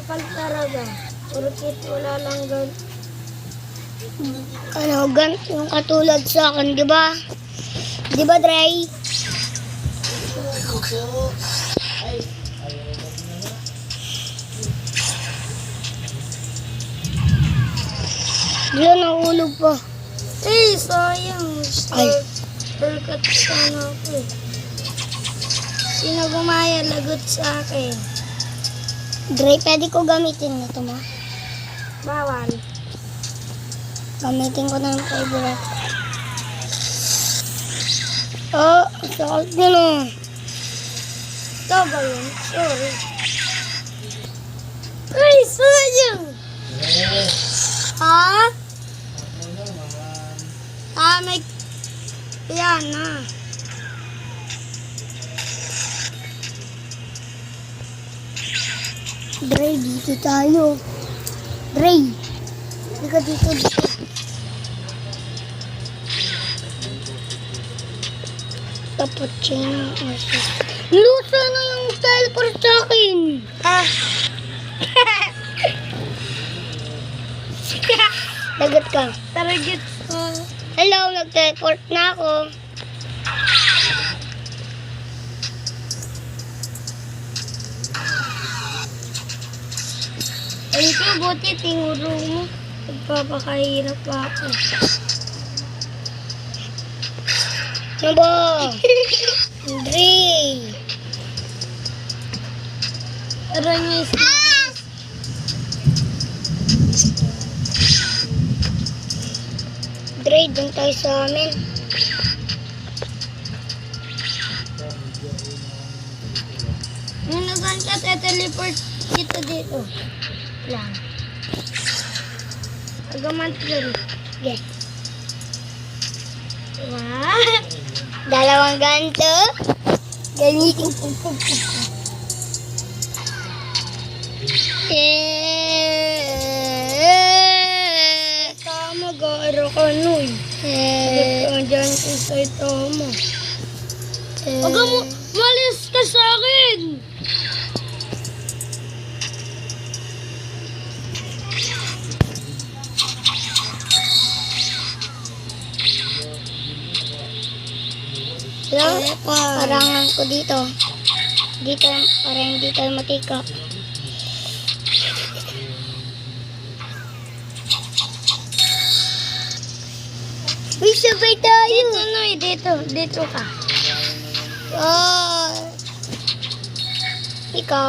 kapal talaga. Porkit wala lang Yung katulad sa akin, di ba? Di ba, Dre? Diyan, nahulog pa. Sayang. Ay. Porkit sana ako eh. Sino gumaya lagot sa akin? Dre, pwede ko gamitin ito mo. Bawal. Gamitin ko na yung favorite. Oh, sakit yun oh. Ito ba yun? Sorry. Ay, sayang! Ha? May... Yan na. Dre, dito tayo. Dre, hindi ka dito. Dapat chain lusa na yung teleport sa akin. Lagot ka. Target. Hello, nag-teleport na ako. Ay, ito, buti tinuro mo. Nagpapakahirap pa ako. Ano ba? Dre. Aray niya is... Dre, dun tayo sa amin. Nanugan ka, teleport kita dito. Lang. Agaman dyan. Yes. Wow! Dalawang ganito. Gamitin ko. Tama, gaaro ka nun. Dyan sa ito mo. Huwag mo, malis ka sa akin! Hello? Parangan ko dito. Dito, para hindi tayo matika. Uy, sabay tayo. Dito, Noy. Dito ka. Oh. Ikaw.